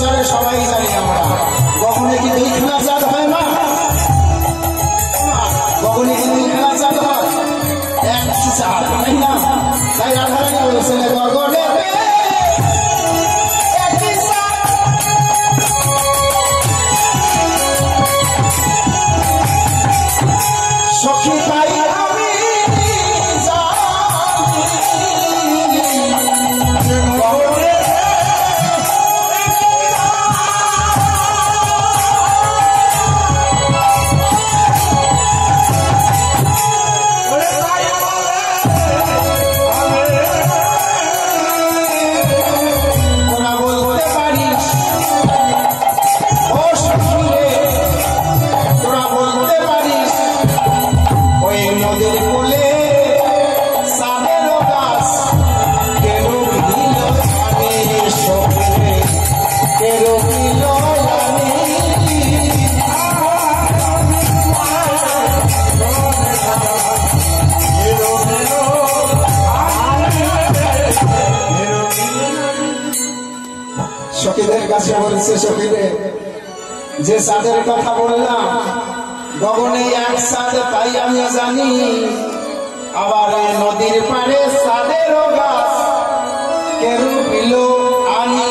সচরাচরে সবাই জানি আমরা কখনো কি দুইখানা চাঁদ হয় না, কখনো কি দুইখানা চাঁদ হয়, একটি চাঁদ তাই না? তাই রাধারানী বলেছেন গগনে সখী তাই আমি সখীদের কাছে বলছে, সখীদের যে চাঁদের কথা বললাম গগনে এক চাঁদ তাই আমি জানি, আবার নদীর পাড়ে চাঁদেরও গাছ কেউ বিল আনি।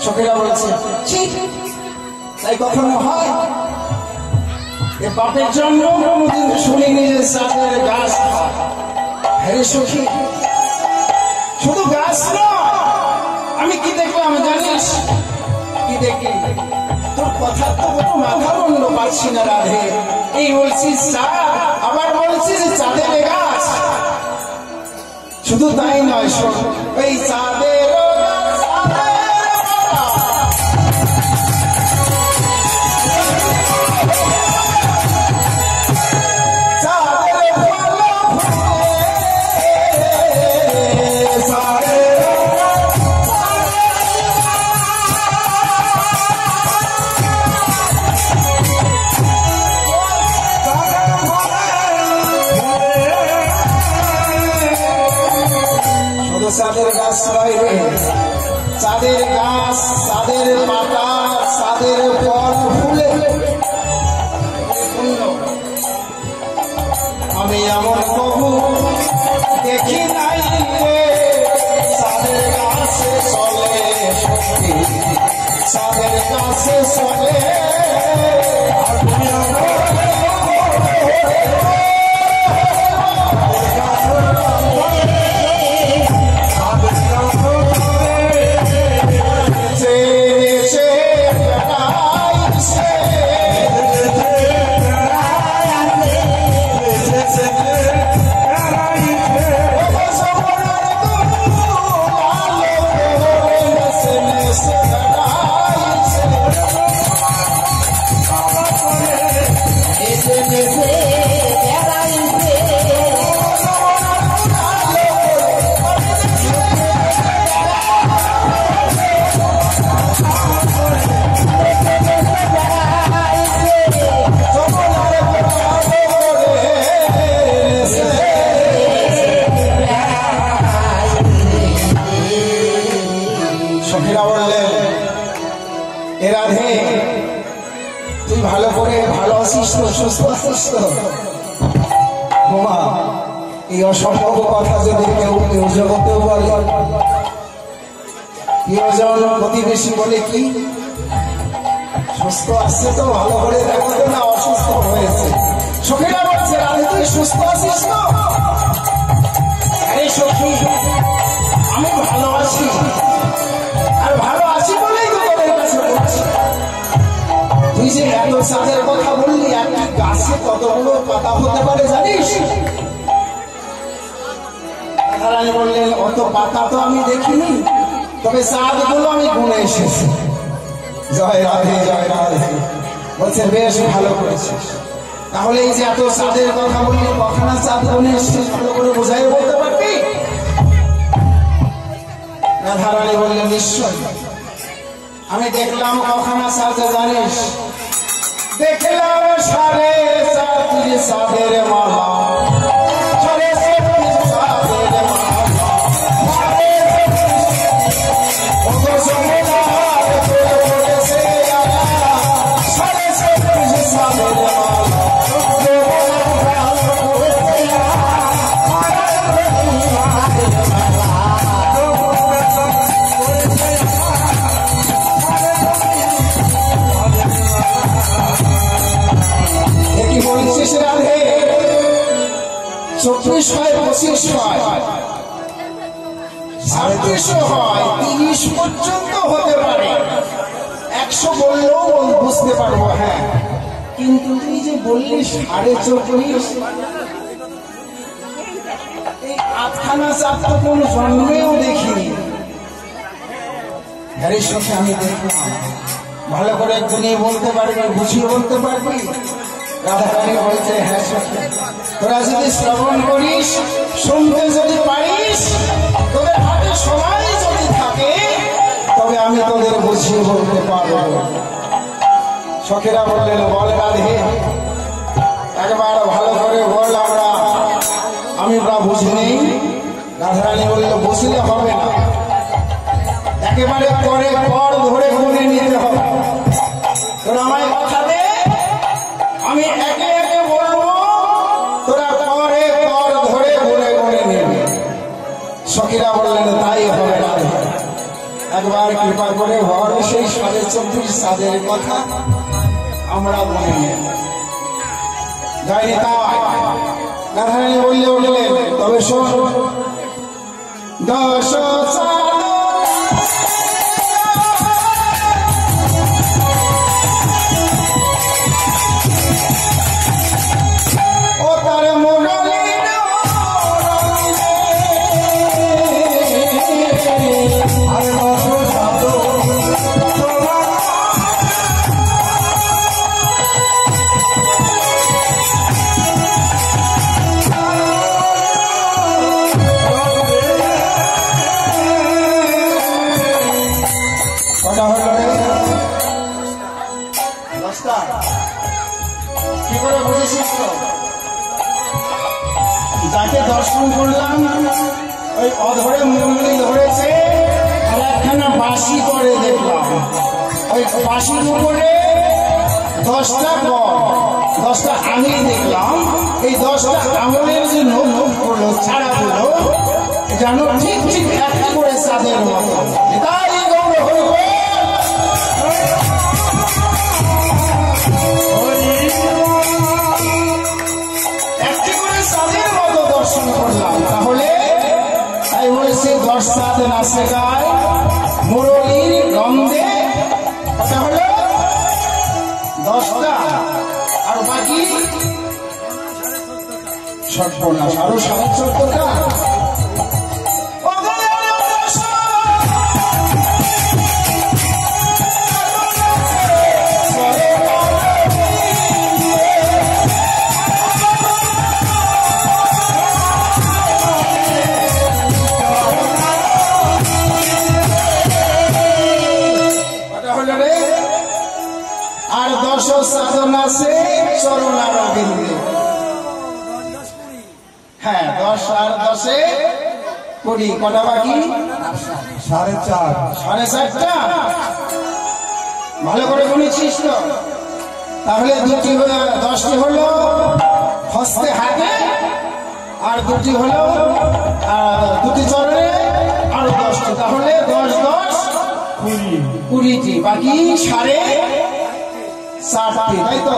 সখীরা বলছে তাই কখনো হয়? এ বাপের জন্য কোনদিন শুনিনি যে চাঁদের গাছ। হ্যাঁ সখী, শুধু গাছ নয়, আমি কি দেখলাম জানিস? কি দেখি? তোর কথা তো কোনো মাথা বন্ধ পাচ্ছি না রাধে। এই বলছিস চাঁদ, আবার বলছিস চাঁদের গাছ। শুধু তাই নয়, শোন, এই চাঁদের চাঁদের গাছ নয় রে, চাঁদের গাছ, চাঁদের পাতা, চাঁদের ফল ফুলে। আমি এমন কবু দেখি নাই রে, চাঁদের গাছে চলে সত্যি, চাঁদের গাছে চলে। সখীরা বললেন, এ রাধে তুই ভালো করে ভালো আছিস তো, সুস্থ আছিস তো? বোমা, এই অসম্ভব কথা যদি কেউ কেউ জগতেও বলে, প্রিয়জন প্রতিবেশী বলে কি সুস্থ আছে তো, ভালো করে দেখো তো না অসুস্থ হয়েছে। সখীরা বলছে রাধে তুই সাদের কথা বললি, একটা গাছে কতগুলো পাতা হতে পারে জানিস? রাধারানী বললেন, অত পাতা তো আমি দেখিনি, তবে চাঁদগুলো আমি গুনে এসেছি। জয় রাধে, জয় রাধে। বলছে বেশ ভালো করেছিস। তাহলে এই যে এত চাঁদের কথা বললি, কখনা চাঁদ গুনে এসেছিস, ভালো করে বোঝাই বলতে পারবি? রাধারানী বললেন, নিশ্চয়। আমি দেখলাম কখনা চাঁদ, জানিস? দেখলাম সাড়ে চাঁদের চাঁদের মালা, সাড়ে চাঁদের চাঁদের মালা, সাড়ে চাঁদের চাঁদের মালা। বলছিস রাধে, 24 হয়, 25 হয়, 26 হয়, 30 পর্যন্ত হতে পারে। 100 বললেও বুঝতে পারবো। হ্যাঁ, কিন্তু তুই যে বললি 24.5, এই আটখানা চাঁদ তো কোন জন্মেও দেখিনি। হ্যারির সাথে আমি দেখলাম, ভালো করে একটু নিয়ে বলতে পারবি, বুঝিয়ে বলতে পারবি? রাধারানী বলছে, হ্যাঁ তোরা যদি শ্রবণ করিস, শুনতে যদি পারিস, তোদের হাতে সময় যদি থাকে, তবে আমি তোদের বুঝিয়ে বলতে পারবো। সখীরা বললেন, বল রাধে, একবার ভালো করে বল, আমি বুঝি নেই। রাধারানী বলল, বুঝলে হবে না, একেবারে পরে পর ধরে গুনে নিতে হবে। তোরা আমায় কথা দে, আমি একে একে বলবো, তোরা পরে পর ধরে গুনে গুনে নেবে। সখীরা বললেন, তাই হবে না। একবার কৃপা করে বল, সেই 24.5 চাঁদের কথা আমরা গুনে নেব। যাইনি তাই। রাধারানী বললে, উঠলেন, তবে শোন, 10 চাঁদ কি করে বুঝেছিস? যাকে দর্শন করলাম, ওই অধরে মুরলি ধরেছে, আর একখানা বাঁশি করে দেখলাম। ওই বাঁশির উপরে 10টা কর, 10টা আঙুল দেখলাম। এই 10টা আঙুলের যে নখগুলো, ছাড়াগুলো যেন ঠিক ঠিক একটা করে চাঁদের মতো। তাই গৌর হইব। দর্শন করলাম, তাহলে তাই বলেছে 10 চাঁদ নাচে গায় মুরলীর গন্ধে। তাহলে 10টা, আর বাকি সর্বনাশ, আরো 14টা। আর 10 সাধন আছে চরণার বিন্দু। হ্যাঁ, 10 আর 10 20, কটা বাকি? 4.5, 4.5টা। ভালো করে গুনেছিস তো? তাহলে 10টি হলো হস্তে হাতে, আর 2টি হলো 2টি চরণে, আর 10টি। তাহলে 10 10 20টি, বাকি 4.5টি, তাই তো?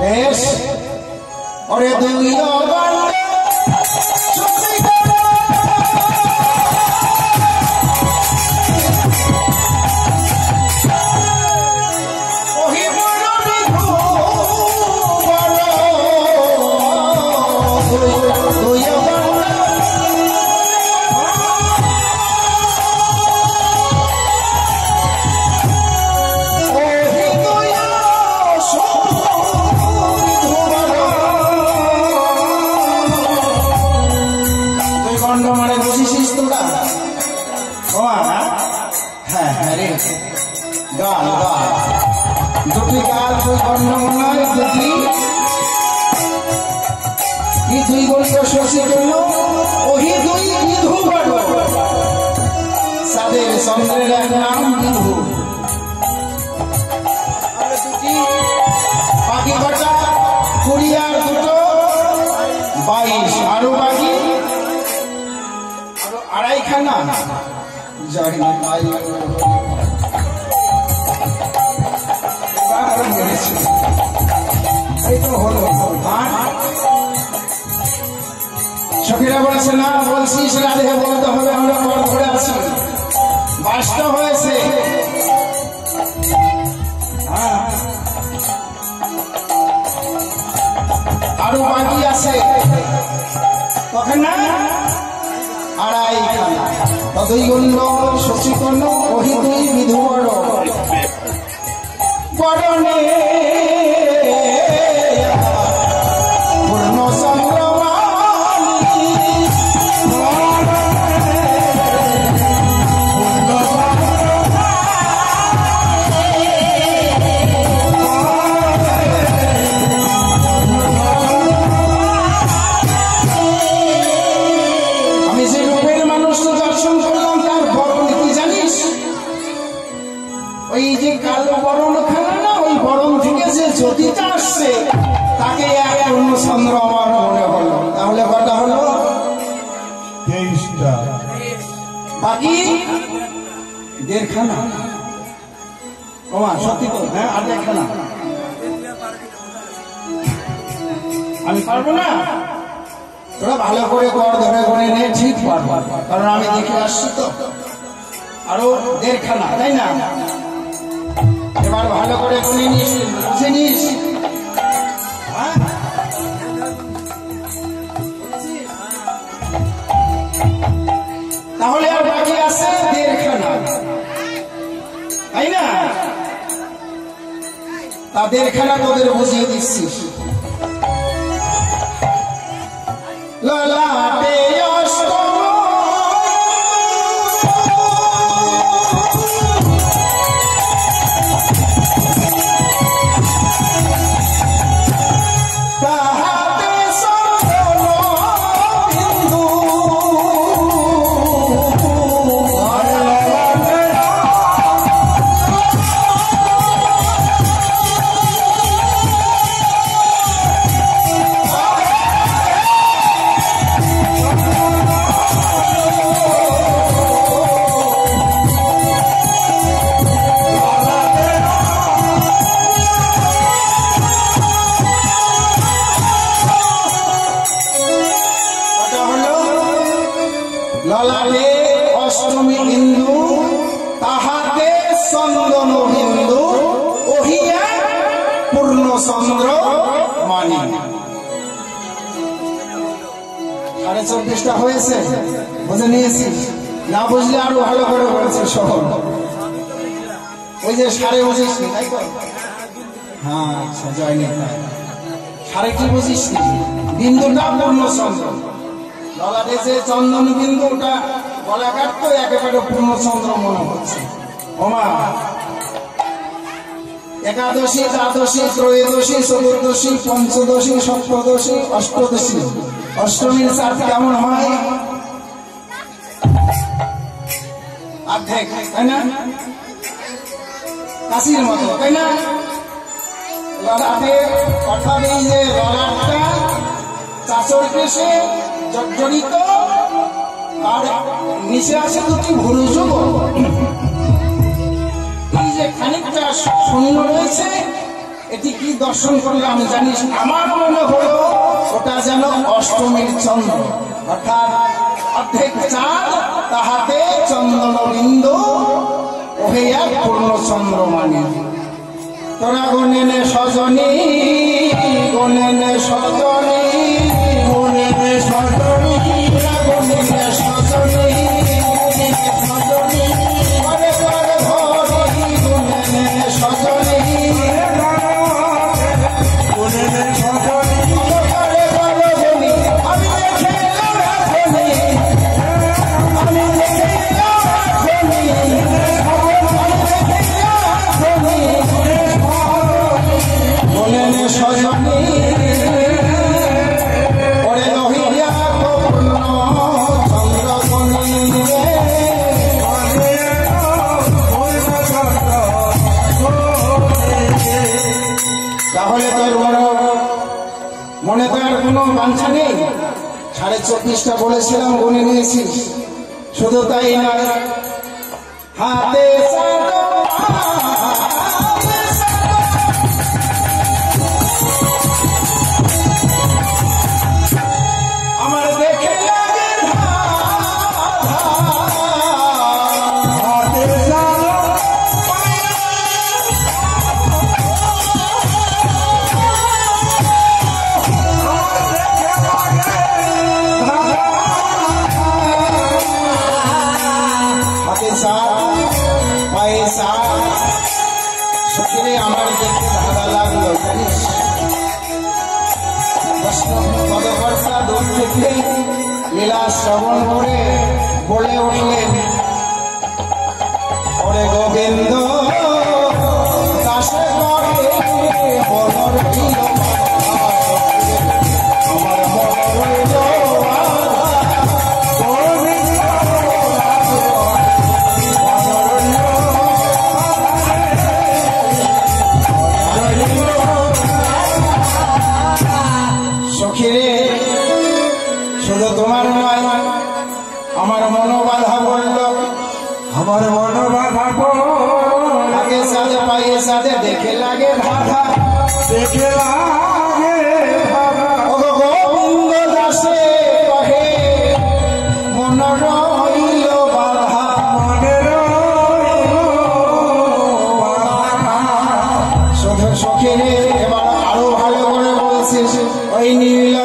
বেশ। ওরে দুই ওহি বাকি কি দুই গল্প শশী জন্য ওহি দুই বিধু বড় সাদের চন্দ্রের এক নাম বিধু বাকি কটা 20 আর 2 22 আরো বাকি আরো আড়াইখানা জানি ভাই এই তো হলো সখীরা বলেছে না বলছিস রাধে বলতে হবে আমরা পর ধরে আছি বাসটা হয়েছে আরো বাকি আছে তখন না আড়াইখানা তদই গণ্য শশীকর্ণ ওহি দুই বিধু বড় বড়নে পূর্ণ চন্দ্রমানি আমি যে রূপের মানুষ দর্শন করলাম তার বরণ কি জানিস ওই যে কালো বরণ খানা না ওই বরণ থেকে যে জ্যোতিটা আসছে তাকে এক পূর্ণ চন্দ্র আমার মনে হলো তাহলে কটা হলো 23টা বাকি 1.5 খানা ওমা সত্যি তো হ্যাঁ আর 1 খানা আমি পারবো না তোরা ভালো করে কর ধরে করে নে ঠিক পারবো কারণ আমি দেখে আসছি তো আরো 1.5 খানা তাই না এবার ভালো করে গুনে নিস বুঝে নিস তাহলে আর বাকি আছে 1.5 খানা তাই না তা 1.5 খানা তোদের বুঝিয়ে দিচ্ছি ললাটে অষ্টম ললাটে অষ্টমী ইন্দু তাহাতে চন্দন বিন্দু ওহিয়া পূর্ণ চন্দ্র মানি 24.5টা হয়েছে বুঝে নিয়েছিস না বুঝলে আরো ভালো করে বলেছে শহর ওই যে সাড়ে বুঝিস নি তাই তো হ্যাঁ আচ্ছা যায়নি সাড়ে কি বুঝিস নি বিন্দুটা পূর্ণ চন্দ্র ললাটে যে চন্দন বিন্দুটা গলাঘাট তো একেবারে পূর্ণচন্দ্র মনে হচ্ছে ওমা একাদশী দ্বাদশী ত্রয়োদশী চতুর্দশী পঞ্চদশী সপ্তদশী অষ্টদশী অষ্টমীর চাঁদ কেমন হয় অর্ধেক তাই না কাশির মতো তাই না ললাটে অর্থাৎ এই যে ললাটটা চাচর কেশে জর্জরিত আর নিচে আছে দুটি ভুরুযুগ এই যে খানিকটা শূন্য রয়েছে এটি কি দর্শন করলে আমি জানি আমার মনে হলো ওটা যেন অষ্টমীর চন্দ্র অর্থাৎ অর্ধেক চাঁদ তাহাতে চন্দন বিন্দু ওহিয়া পূর্ণ চন্দ্র মানে তোরা গণেনে সজনী গণেনে সজনী গণেনে সজনী গণেনে সজনী পরে পরে ধরি গণেনে সজনী গণেনে সজনী পরে পরে ধরি আমি দেখে রাখনি আমি দেখে রাখনি আমি দেখে রাখনি শোনেন সজনী ওরে লোহিয়া গোপন চন্দ্রমণি তাহলে তোর মনে তো আর কোনো বাঞ্ছা নেই 24.5টা বলেছিলাম গুনে নিয়েছিস শুধু তাই না হাতে আমার দেখে লাগে আমার দেখে ধাঁধা লাগলো জানিস পদকর্তা দূর থেকে লীলা শ্রবণ করে বলে উঠলেন ওরে গোবিন্দ দাসে করে বলর দিল আমার মন শুধু তোমার নয় আমার মনোবাধা বলল আমার মনোবাধা আগে সাথে পাইয়ে সাথে দেখে লাগে বাধা দেখে লাগে গোবিন্দ দাসে কহে মন রইল বাধা মনে শুধু সখীরে এবার আরো ভালো করে বলছিস ওই নীল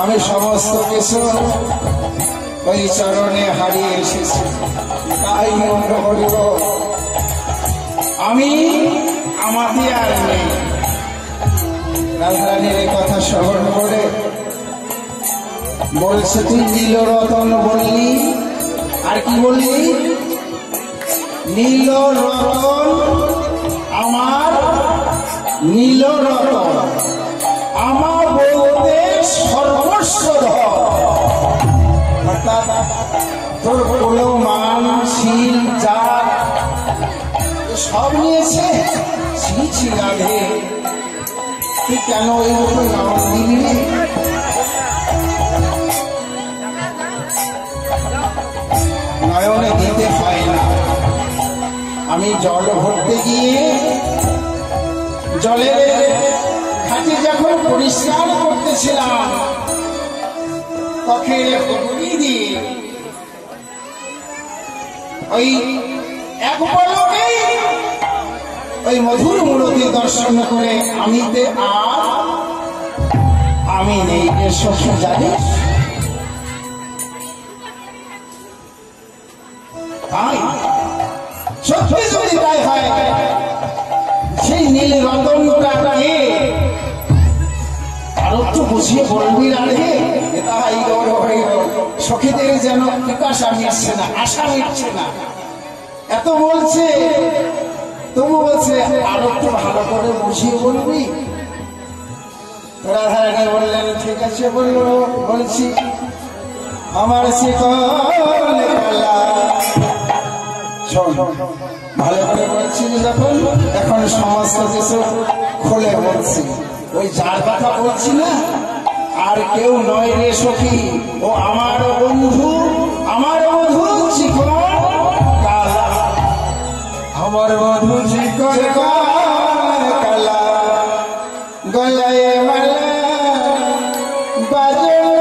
আমি সমস্ত কিছু ওই চরণে হারিয়ে এসেছি তাই মনে করিব আমি আমাকে আর নেই। রাধারানীর এই কথা স্মরণ করে বলছে, তুই নীল রতন বললি, আর কি বললি? নীল রতন, আমার নীল রতন, আমার বলতে সর্বস্ব ধর। অর্থাৎ তোর কোনো মান শীল জাত সব নিয়েছে। ছি রাধে, তুই কেন ওই মতো নাম দিলি? নয়নে দিতে হয় না। আমি জল ভরতে গিয়ে জলের ঘাটে যখন পরিষ্কার করতেছিলাম, তখন দিয়ে ওই এক পলকেই ওই মধুর মূরতি দর্শন করে আমিতে আর আমি নেই। সখী জানিস, তাই সত্যি যদি তাই হয়, সেই নীল রতনটাকে আরো একটু বুঝিয়ে বলবি রাধে। তাই সখীদের যেন পিপাসা মিটছে না, আশা মিটছে না। এত বলছে, তবু বলছে আরো একটু ভালো করে বুঝিয়ে বলবি। রাধারানী বললেন, ঠিক আছে বলছি। আমার ভালো করে বলছি যখন, এখন সমস্ত কিছু খুলে বলছি। ওই যার কথা বলছি না, আর কেউ নয় রে সখী, ও আমার বন্ধু, আমার বন্ধু চিকন কালা, আমার বন্ধু চিকন কালা, গলায় মালা বাজল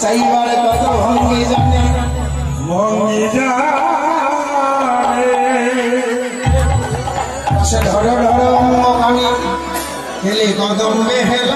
চাইবার কত ভঙ্গি জানে, ভঙ্গি জানে। ধরো ধরো আমি হেলে কদম বেহেল